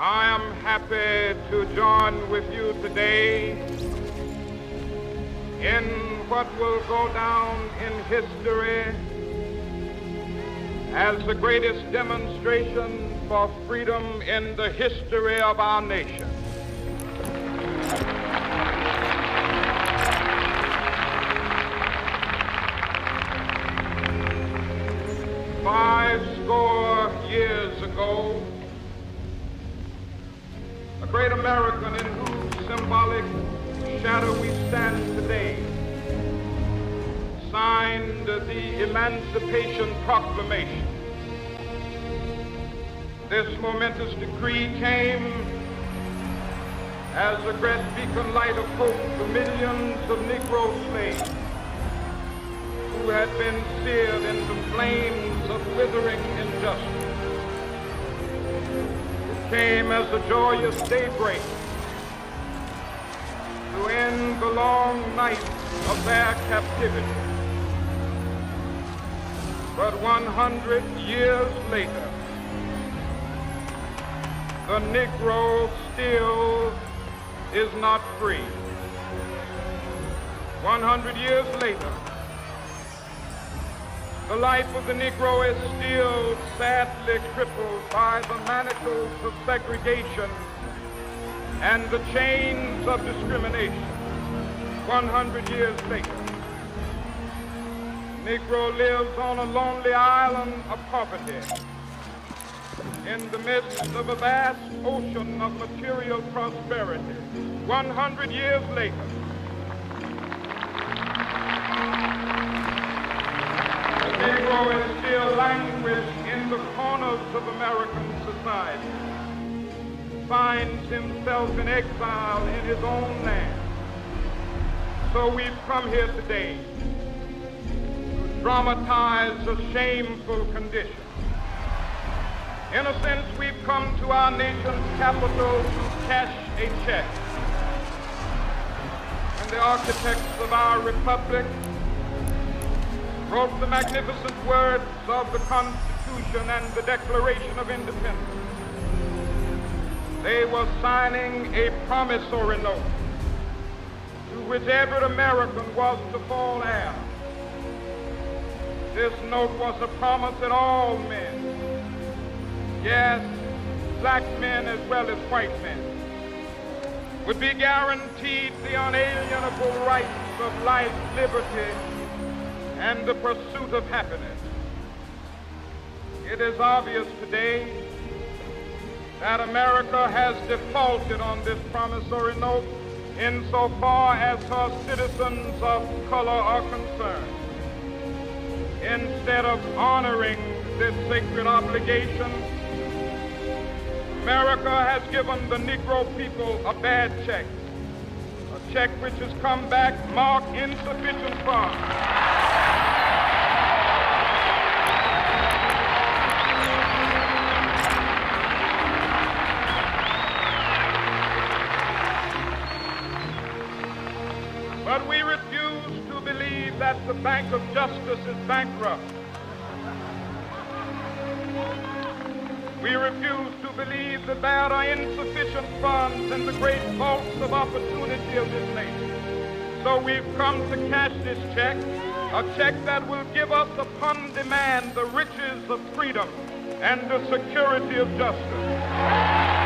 I am happy to join with you today in what will go down in history as the greatest demonstration for freedom in the history of our nation. Fourscore years ago, a great American in whose symbolic shadow we stand today signed the Emancipation Proclamation. This momentous decree came as a great beacon light of hope to millions of Negro slaves who had been seared in the flames of withering injustice. Came as a joyous daybreak to end the long night of their captivity. But 100 years later, the Negro still is not free. 100 years later, the life of the Negro is still sadly crippled by the manacles of segregation and the chains of discrimination. 100 years later, Negro lives on a lonely island of poverty in the midst of a vast ocean of material prosperity. 100 years later, Negro is still languished in the corners of American society, finds himself in exile in his own land. So we've come here today to dramatize a shameful condition. In a sense, we've come to our nation's capital to cash a check. And the architects of our republic wrote the magnificent words of the Constitution and the Declaration of Independence. They were signing a promissory note to which every American was to fall heir. This note was a promise that all men, yes, black men as well as white men, would be guaranteed the unalienable rights of life, liberty, and the pursuit of happiness. It is obvious today that America has defaulted on this promissory note insofar as her citizens of color are concerned. Instead of honoring this sacred obligation, America has given the Negro people a bad check, a check which has come back marked insufficient funds. But we refuse to believe that the Bank of Justice is bankrupt. We refuse to believe that there are insufficient funds in the great vaults of opportunity of this nation. So we've come to cash this check, a check that will give us upon demand the riches of freedom and the security of justice.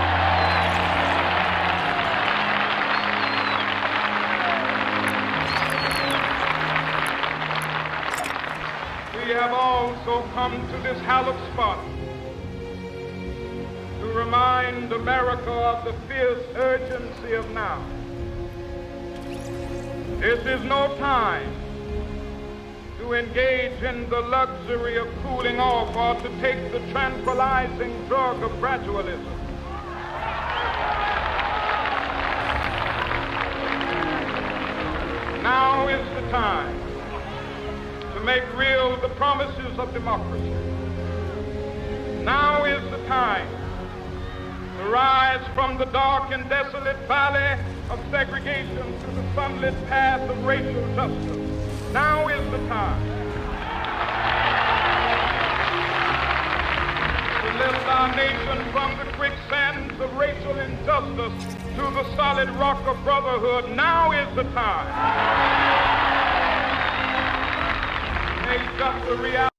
We have also come to this hallowed spot to remind America of the fierce urgency of now. This is no time to engage in the luxury of cooling off or to take the tranquilizing drug of gradualism. Now is the time to make real the promises of democracy. Now is the time to rise from the dark and desolate valley of segregation to the sunlit path of racial justice. Now is the time to lift our nation from the quicksands of racial injustice to the solid rock of brotherhood. Now is the time. Make just the reality.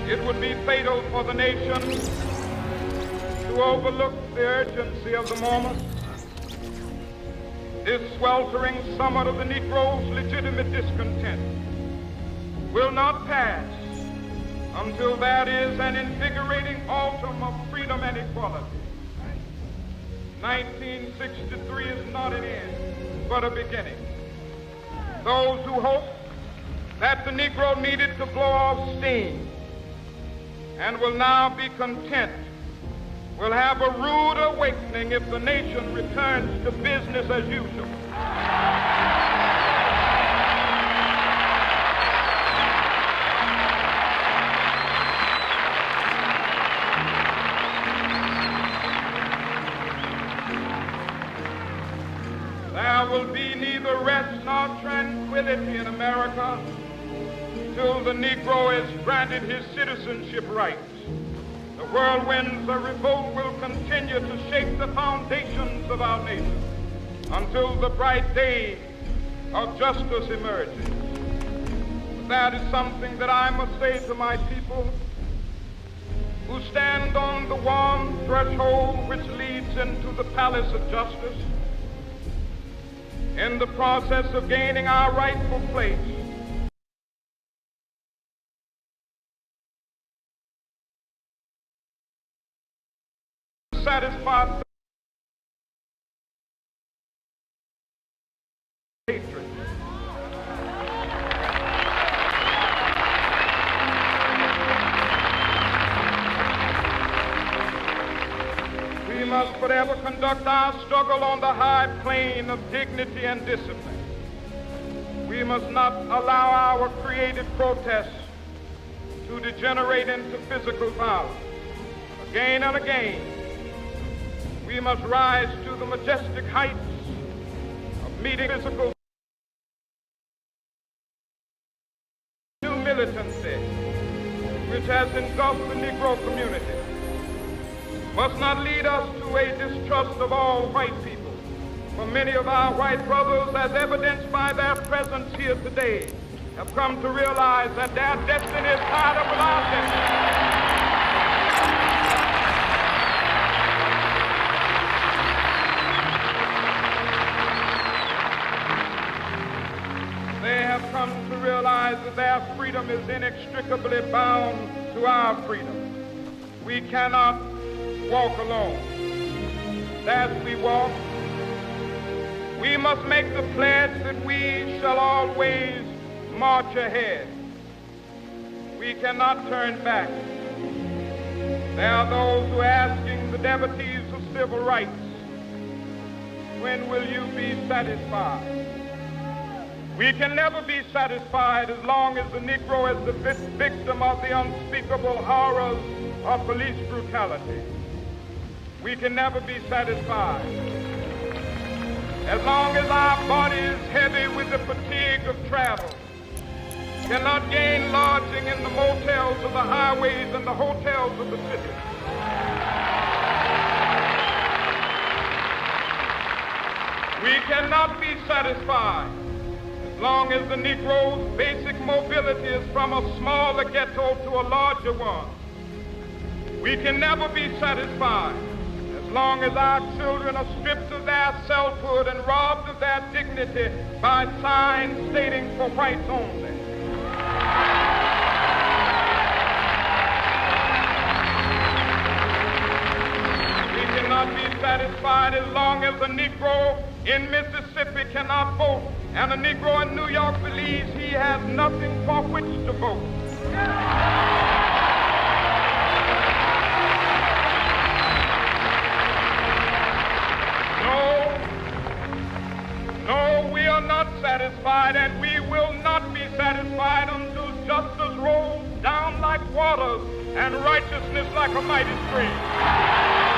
It would be fatal for the nation to overlook the urgency of the moment. This sweltering summit of the Negro's legitimate discontent will not pass until that is an invigorating autumn of freedom and equality. 1963 is not an end, but a beginning. Those who hoped that the Negro needed to blow off steam and will now be content will have a rude awakening if the nation returns to business as usual. There will be neither rest nor tranquility in America till the Negro is granted his citizenship rights. The whirlwinds of revolt will continue to shake the foundations of our nation until the bright day of justice emerges. That is something that I must say to my people who stand on the warm threshold which leads into the palace of justice. In the process of gaining our rightful place, satisfied hatred. We must forever conduct our struggle on the high plane of dignity and discipline. We must not allow our creative protests to degenerate into physical violence. Again and again, we must rise to the majestic heights of meeting physical new militancy which has engulfed the Negro community must not lead us to a distrust of all white people. For many of our white brothers, as evidenced by their presence here today, have come to realize that their destiny is tied up with our destiny. They have come to realize that their freedom is inextricably bound to our freedom. We cannot walk alone. As we walk, we must make the pledge that we shall always march ahead. We cannot turn back. There are those who are asking the devotees of civil rights, when will you be satisfied? We can never be satisfied as long as the Negro is the victim of the unspeakable horrors of police brutality. We can never be satisfied as long as our body is heavy with the fatigue of travel, cannot gain lodging in the motels of the highways and the hotels of the city. We cannot be satisfied as long as the Negro's basic mobility is from a smaller ghetto to a larger one. We can never be satisfied as long as our children are stripped of their selfhood and robbed of their dignity by signs stating for whites only. We cannot be satisfied as long as the Negro in Mississippi cannot vote and a Negro in New York believes he has nothing for which to vote. No, we are not satisfied, and we will not be satisfied until justice rolls down like waters and righteousness like a mighty stream.